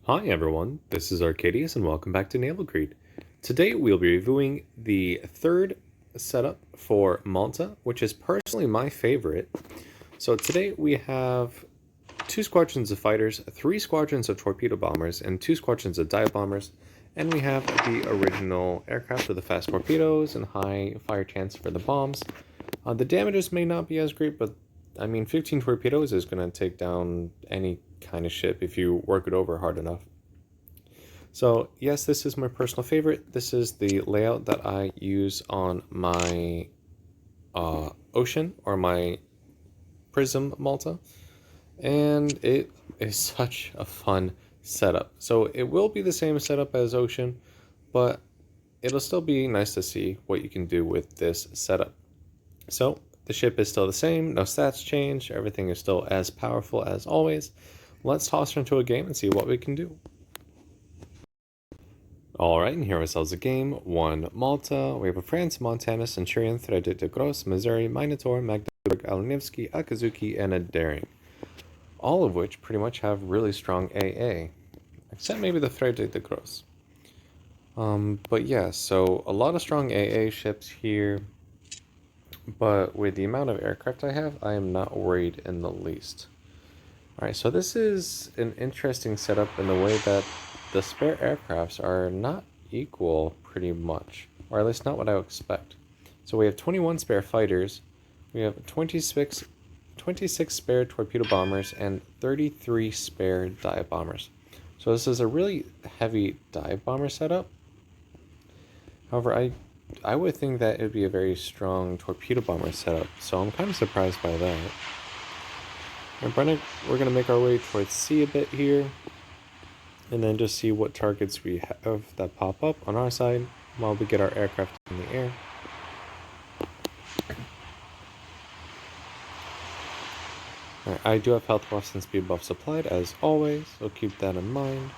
Hi everyone, this is Arcadius and welcome back to Naval. Today we'll be reviewing the third setup for Malta, which is personally my favorite. So today we have 2 squadrons of fighters, 3 squadrons of torpedo bombers, and 2 squadrons of dive bombers. And we have the original aircraft with the fast torpedoes and high fire chance for the bombs. The damages may not be as great, but I mean 15 torpedoes is going to take down any kind of ship if you work it over hard enough. So yes, this is my personal favorite. This is the layout that I use on my Ocean or my Prism Malta, and it is such a fun setup. So it will be the same setup as Ocean, but it'll still be nice to see what you can do with this setup. So the ship is still the same, no stats change, everything is still as powerful as always. Let's toss her into a game and see what we can do. Alright, and here ourselves a game. 1 Malta, we have a France, Montana, Centurion, Thread de Gros, Missouri, Minotaur, Magdeburg, Alanivsky, Akazuki, and a Daring. All of which pretty much have really strong AA, except maybe the Thread de Gros. But yeah, so a lot of strong AA ships here, but with the amount of aircraft I have, I am not worried in the least. Alright, so this is an interesting setup in the way that the spare aircrafts are not equal pretty much, or at least not what I would expect. So we have 21 spare fighters, we have 26 spare torpedo bombers, and 33 spare dive bombers. So this is a really heavy dive bomber setup. However, I would think that it would be a very strong torpedo bomber setup, so I'm kind of surprised by that. And we're going to make our way towards sea a bit here, and then just see what targets we have that pop up on our side while we get our aircraft in the air. Right, I do have health buffs and speed buffs applied as always, so keep that in mind.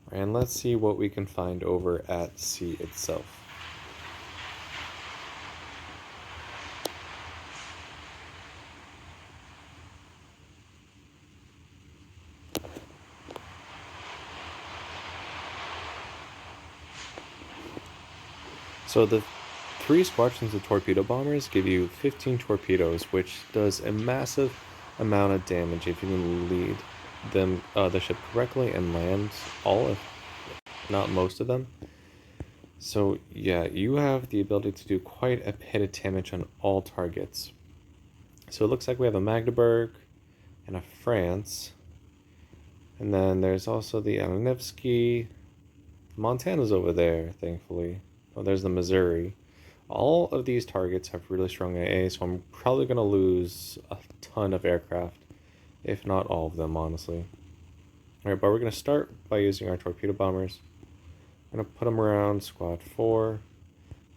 Right, and let's see what we can find over at sea itself. So the 3 squadrons of torpedo bombers give you 15 torpedoes, which does a massive amount of damage if you can lead them the ship correctly and land all, if not most of them. So yeah, you have the ability to do quite a bit of damage on all targets. So it looks like we have a Magdeburg and a France, and then there's also the Alanivsky. Montana's over there, thankfully. Oh, there's the Missouri. All of these targets have really strong AA, so I'm probably going to lose a ton of aircraft, if not all of them, honestly. Alright, but we're going to start by using our torpedo bombers. I'm going to put them around Squad 4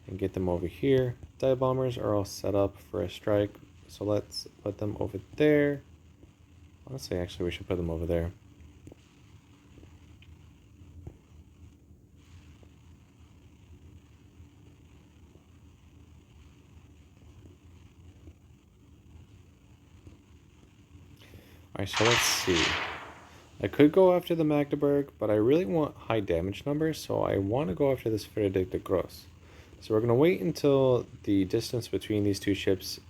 and get them over here. Dive bombers are all set up for a strike, so let's put them over there. Honestly, actually, we should put them over there. Alright, so let's see. I could go after the Magdeburg, but I really want high damage numbers, so I want to go after this Frederick de Gros. So we're going to wait until the distance between these two ships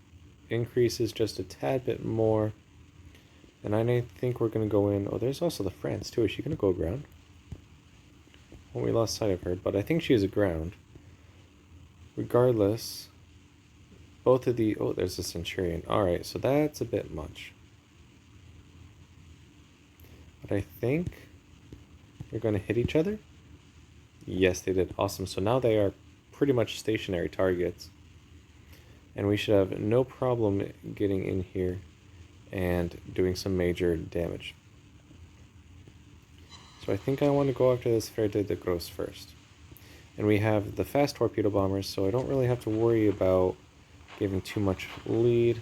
increases just a tad bit more. And I think we're going to go in... Oh, there's also the France, too. Is she going to go aground? Well, we lost sight of her, but I think she is aground. Regardless, both of the... Oh, there's a Centurion. Alright, so that's a bit much. But I think they're going to hit each other. Yes, they did. Awesome. So now they are pretty much stationary targets. And we should have no problem getting in here and doing some major damage. So I think I want to go after this Ferde de Gros first. And we have the fast torpedo bombers, so I don't really have to worry about giving too much lead.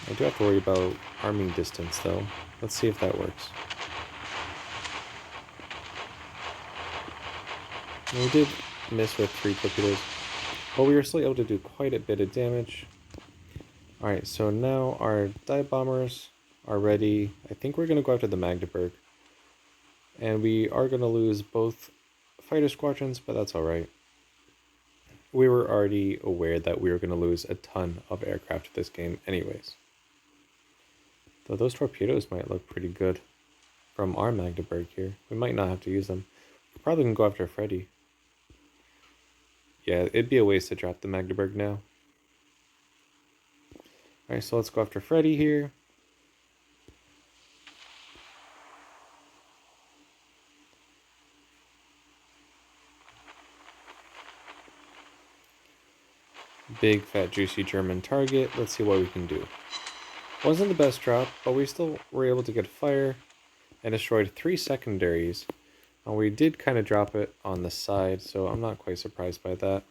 I do have to worry about arming distance, though. Let's see if that works. And we did miss with 3 torpedoes. But we were still able to do quite a bit of damage. Alright, so now our dive bombers are ready. I think we're going to go after the Magdeburg. And we are going to lose both fighter squadrons, but that's alright. We were already aware that we were going to lose a ton of aircraft this game anyways. Though those torpedoes might look pretty good from our Magdeburg here. We might not have to use them. We're probably going to go after Freddy. Yeah, it'd be a waste to drop the Magdeburg now. Alright, so let's go after Freddy here. Big, fat, juicy German target. Let's see what we can do. Wasn't the best drop, but we still were able to get fire and destroyed 3 secondaries. And we did kind of drop it on the side, so I'm not quite surprised by that.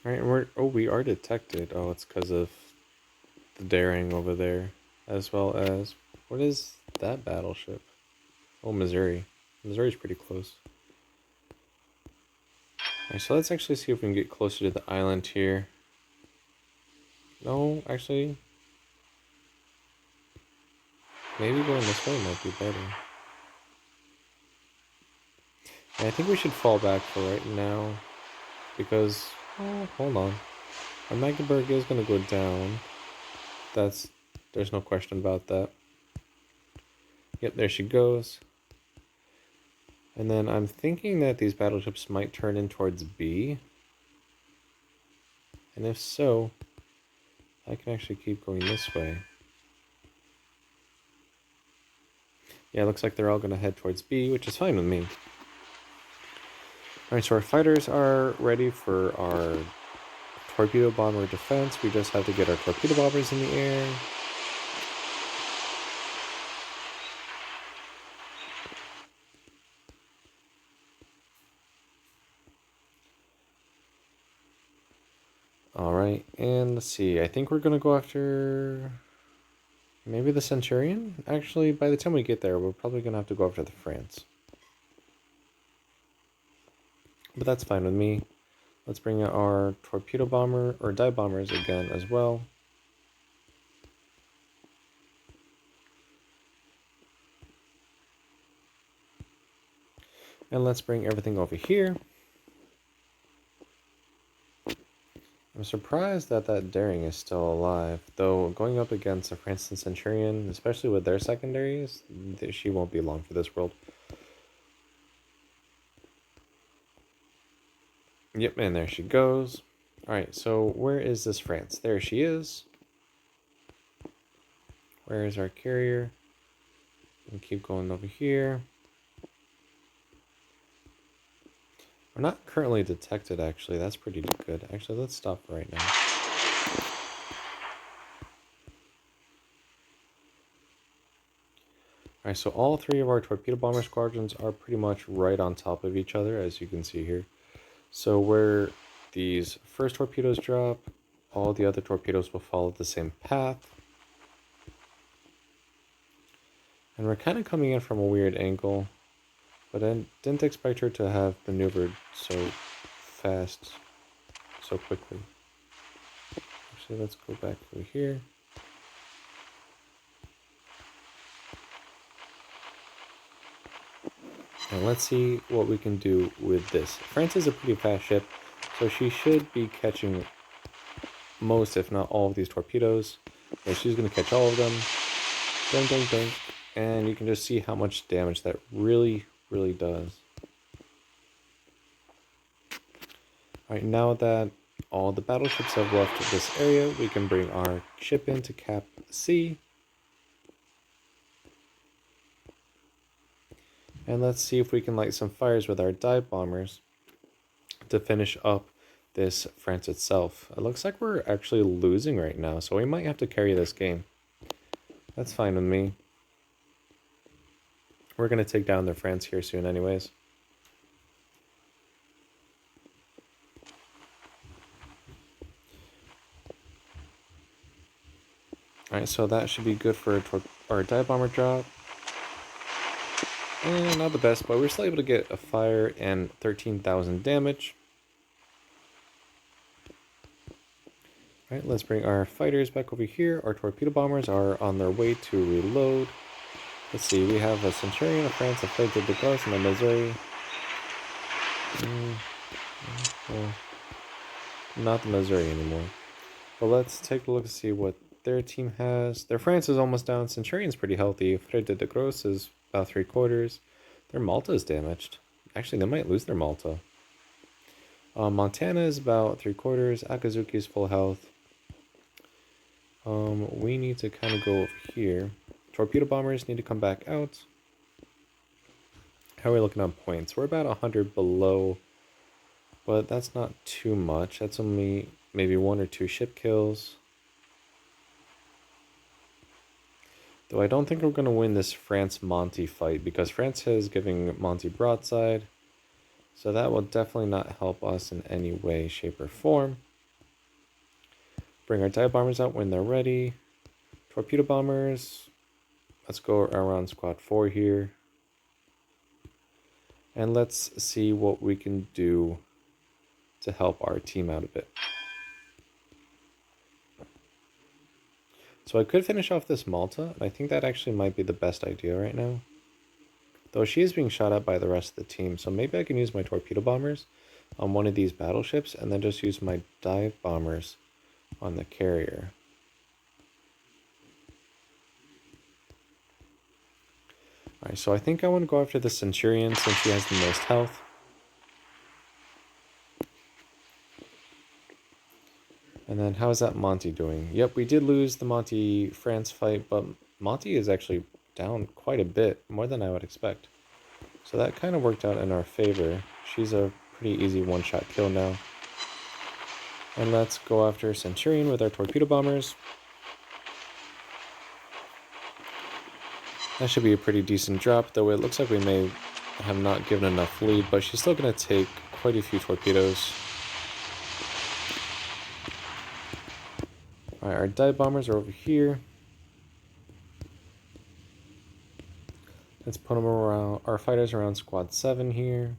Alright, we are detected. Oh, it's because of the daring over there. As well as, what is that battleship? Oh, Missouri. Missouri's pretty close. Alright, so let's actually see if we can get closer to the island here. No, actually, maybe going this way might be better. And I think we should fall back for right now, because, oh, hold on. Our Magdeburg is going to go down. There's no question about that. Yep, there she goes. And then I'm thinking that these battleships might turn in towards B. And if so, I can actually keep going this way. Yeah, it looks like they're all going to head towards B, which is fine with me. Alright, so our fighters are ready for our torpedo bomber defense. We just have to get our torpedo bombers in the air. Alright, and let's see. I think we're going to go after maybe the Centurion? Actually, by the time we get there, we're probably going to have to go after the France. But that's fine with me. Let's bring out our torpedo bomber, or dive bombers again as well. And let's bring everything over here. I'm surprised that that daring is still alive, though going up against a France and Centurion, especially with their secondaries, she won't be long for this world. Yep, and there she goes. Alright, so where is this France? There she is. Where is our carrier? And keep going over here. We're not currently detected, actually. That's pretty good. Actually, let's stop right now. Alright, so all 3 of our torpedo bomber squadrons are pretty much right on top of each other, as you can see here. So where these first torpedoes drop, all the other torpedoes will follow the same path. And we're kind of coming in from a weird angle, but I didn't expect her to have maneuvered so fast, so quickly. Actually, let's go back over here. And let's see what we can do with this. France is a pretty fast ship, so she should be catching most, if not all, of these torpedoes. So she's going to catch all of them. Ding, ding, ding. And you can just see how much damage that really does. Alright, now that all the battleships have left this area, we can bring our ship in to cap C. And let's see if we can light some fires with our dive bombers to finish up this France itself. It looks like we're actually losing right now, so we might have to carry this game. That's fine with me. We're going to take down their France here soon anyways. Alright, so that should be good for our dive bomber drop. Not the best, but we're still able to get a fire and 13,000 damage. Alright, let's bring our fighters back over here. Our torpedo bombers are on their way to reload. Let's see, we have a Centurion of France, a Fred de Gaulle, and a Missouri. Well, not the Missouri anymore. But let's take a look and see what their team has. Their France is almost down. Centurion's pretty healthy. Fred de Gros is about 3/4. Their Malta is damaged. Actually, they might lose their Malta. Montana is about 3/4. Akazuki is full health. We need to kind of go over here. Torpedo bombers need to come back out. How are we looking on points? We're about 100 below, but that's not too much. That's only maybe 1 or 2 ship kills. Though I don't think we're going to win this France-Monty fight, because France is giving Monty broadside. So that will definitely not help us in any way, shape, or form. Bring our dive bombers out when they're ready. Torpedo bombers. Let's go around squad 4 here. And let's see what we can do to help our team out a bit. So I could finish off this Malta, and I think that actually might be the best idea right now. Though she is being shot at by the rest of the team, so maybe I can use my torpedo bombers on one of these battleships and then just use my dive bombers on the carrier. Alright, so I think I want to go after the Centurion since she has the most health. And then how is that Monty doing? Yep, we did lose the Monty-France fight, but Monty is actually down quite a bit, more than I would expect. So that kind of worked out in our favor. She's a pretty easy one-shot kill now. And let's go after Centurion with our torpedo bombers. That should be a pretty decent drop, though it looks like we may have not given enough lead, but she's still going to take quite a few torpedoes. Alright, our dive bombers are over here. Let's put them around, our fighters around squad 7 here.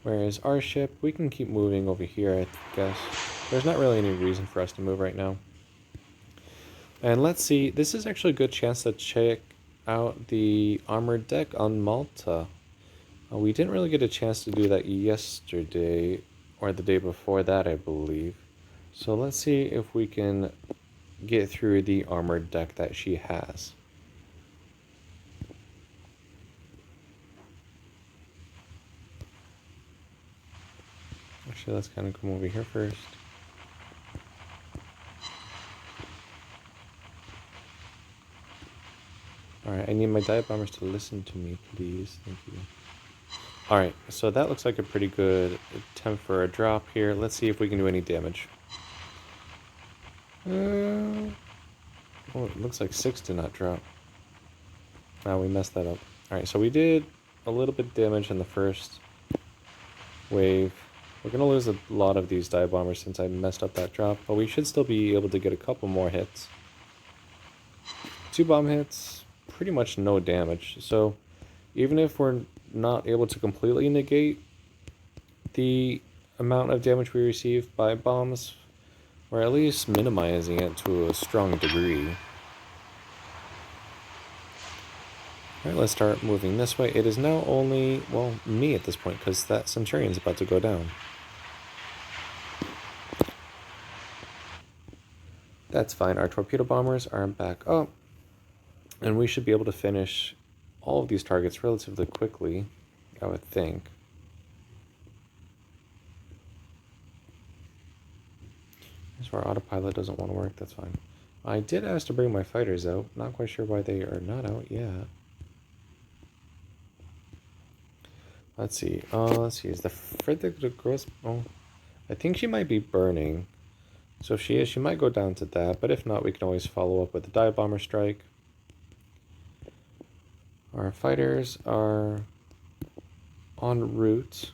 Whereas our ship, we can keep moving over here, I guess. There's not really any reason for us to move right now. And let's see, this is actually a good chance to check out the armored deck on Malta. We didn't really get a chance to do that yesterday, or the day before that, I believe. So let's see if we can get through the armored deck that she has. Actually, let's kind of come over here first. Alright, I need my dive bombers to listen to me, please. Thank you. Alright, so that looks like a pretty good attempt for a drop here. Let's see if we can do any damage. Oh, it looks like 6 did not drop. Wow, we messed that up. Alright, so we did a little bit of damage in the first wave. We're going to lose a lot of these dive bombers since I messed up that drop, but we should still be able to get a couple more hits. 2 bomb hits, pretty much no damage. So even if we're not able to completely negate the amount of damage we receive by bombs, we're at least minimizing it to a strong degree. Alright, let's start moving this way. It is now only, well, me at this point, because that Centurion's about to go down. That's fine. Our torpedo bombers are back up, and we should be able to finish all of these targets relatively quickly, I would think. That's where our autopilot doesn't want to work. That's fine. I did ask to bring my fighters out. Not quite sure why they are not out yet. Let's see. Is the Frederick de Gross... Oh, I think she might be burning. So if she is, she might go down to that. But if not, we can always follow up with a dive bomber strike. Our fighters are en route.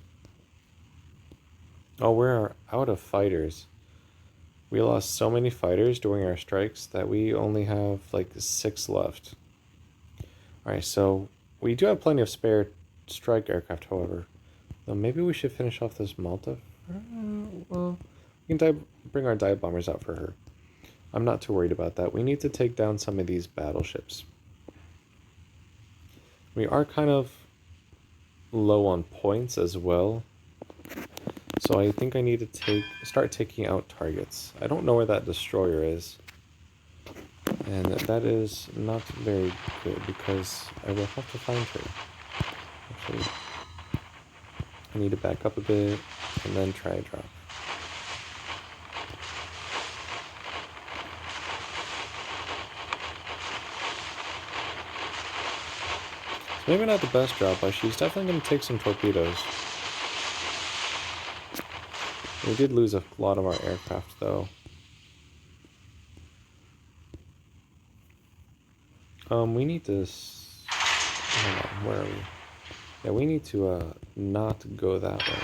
Oh, we're out of fighters. We lost so many fighters during our strikes that we only have like 6 left. Alright, so we do have plenty of spare strike aircraft, however. Though maybe we should finish off this Malta. Well, we can bring our dive bombers out for her. I'm not too worried about that. We need to take down some of these battleships. We are kind of low on points as well. So I think I need to start taking out targets. I don't know where that destroyer is. And that is not very good because I will have to find her. Actually, I need to back up a bit and then try a drop. So maybe not the best drop, but she's definitely going to take some torpedoes. We did lose a lot of our aircraft though. We need to... Hold on, where are we? Yeah, we need to not go that way.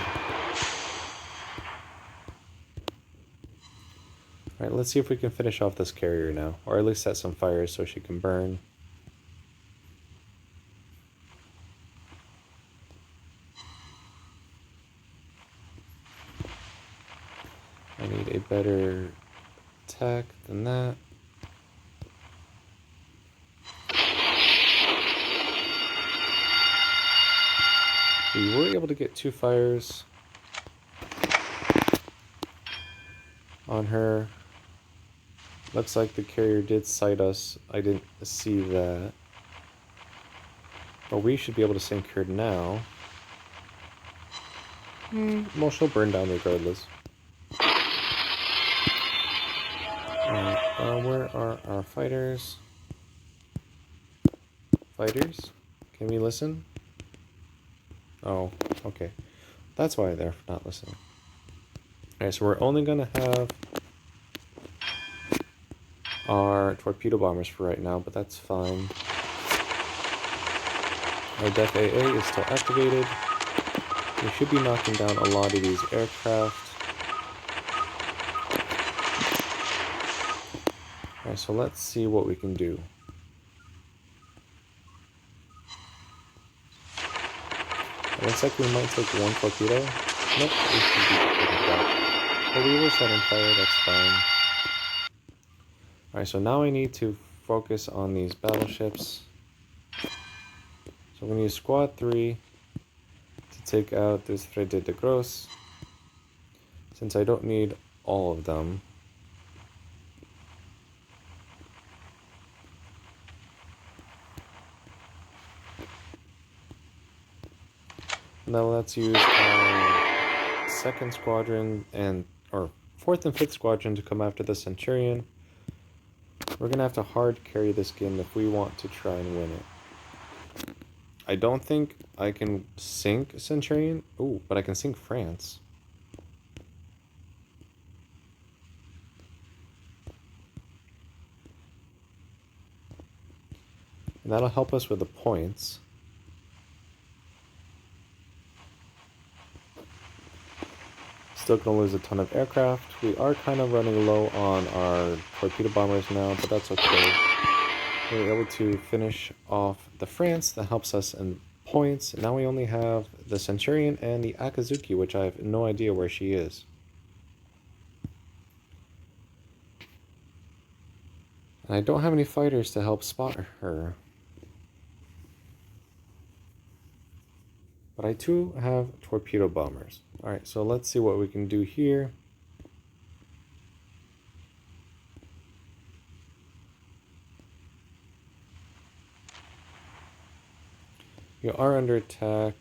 Alright, let's see if we can finish off this carrier now. Or at least set some fires so she can burn. I need a better attack than that. We were able to get 2 fires on her. Looks like the carrier did sight us. I didn't see that. But we should be able to sink her now. Well, she'll burn down regardless. Alright, where are our fighters? Fighters? Can we listen? Oh, okay. That's why they're not listening. Alright, so we're only gonna have our torpedo bombers for right now, but that's fine. Our Def AA is still activated. We should be knocking down a lot of these aircraft. Alright, so let's see what we can do. It looks like we might take 1 torpedo. Nope, we should be good with that. But we were setting fire, that's fine. Alright, so now I need to focus on these battleships. So I'm going to use Squad 3 to take out this Frede de Gros, since I don't need all of them. Now let's use our 2nd squadron or 4th and 5th squadron to come after the Centurion. We're gonna have to hard carry this game if we want to try and win it. I don't think I can sink Centurion. Ooh, but I can sink France. And that'll help us with the points. Still gonna lose a ton of aircraft. We are kind of running low on our torpedo bombers now, but that's okay. We were able to finish off the France. That helps us in points. Now we only have the Centurion and the Akazuki, which I have no idea where she is. And I don't have any fighters to help spot her. But I do have torpedo bombers. Alright, so let's see what we can do here. We are under attack.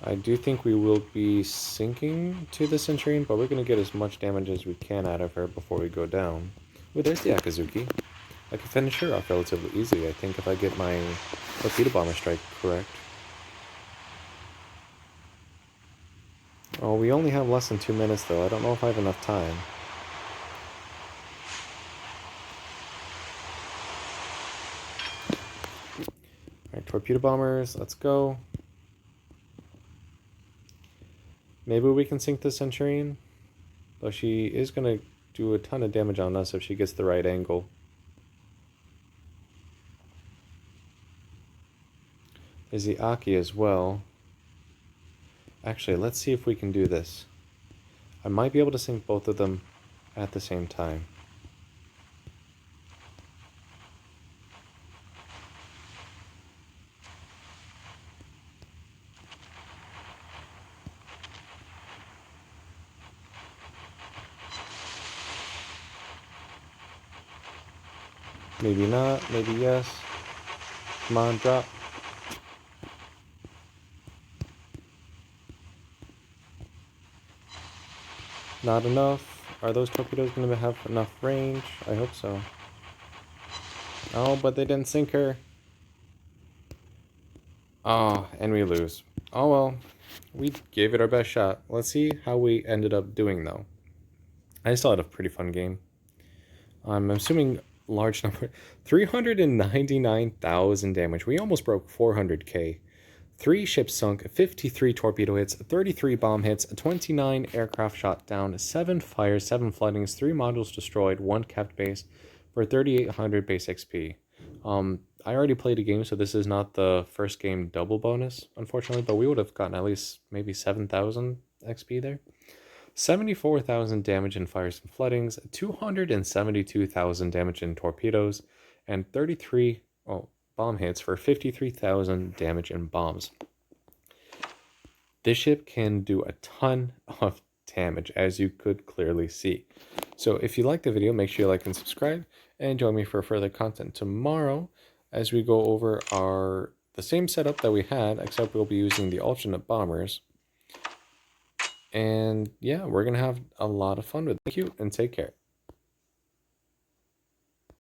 I do think we will be sinking to the Centurion, but we're going to get as much damage as we can out of her before we go down. Oh, there's the Akazuki. I can finish her off relatively easily, I think, if I get my torpedo bomber strike correct. Oh, we only have less than 2 minutes, though. I don't know if I have enough time. Alright, torpedo bombers, let's go. Maybe we can sink the Centurion. Though she is going to do a ton of damage on us if she gets the right angle. There's the Aki as well. Actually, let's see if we can do this. I might be able to sink both of them at the same time. Maybe not, maybe yes. Come on, drop. Not enough. Are those torpedoes going to have enough range? I hope so. Oh, but they didn't sink her. Oh, and we lose. Oh well, we gave it our best shot. Let's see how we ended up doing though. I still had a pretty fun game. I'm assuming large number. 399,000 damage. We almost broke 400k. 3 ships sunk, 53 torpedo hits, 33 bomb hits, 29 aircraft shot down, 7 fires, 7 floodings, 3 modules destroyed, 1 kept base for 3,800 base XP. I already played a game, so this is not the first game double bonus, unfortunately, but we would have gotten at least maybe 7,000 XP there. 74,000 damage in fires and floodings, 272,000 damage in torpedoes, and 33 bomb hits for 53,000 damage in bombs. This ship can do a ton of damage, as you could clearly see. So if you like the video, make sure you like and subscribe, and join me for further content tomorrow as we go over the same setup that we had, except we'll be using the alternate bombers. And yeah, we're going to have a lot of fun with it. Thank you, and take care.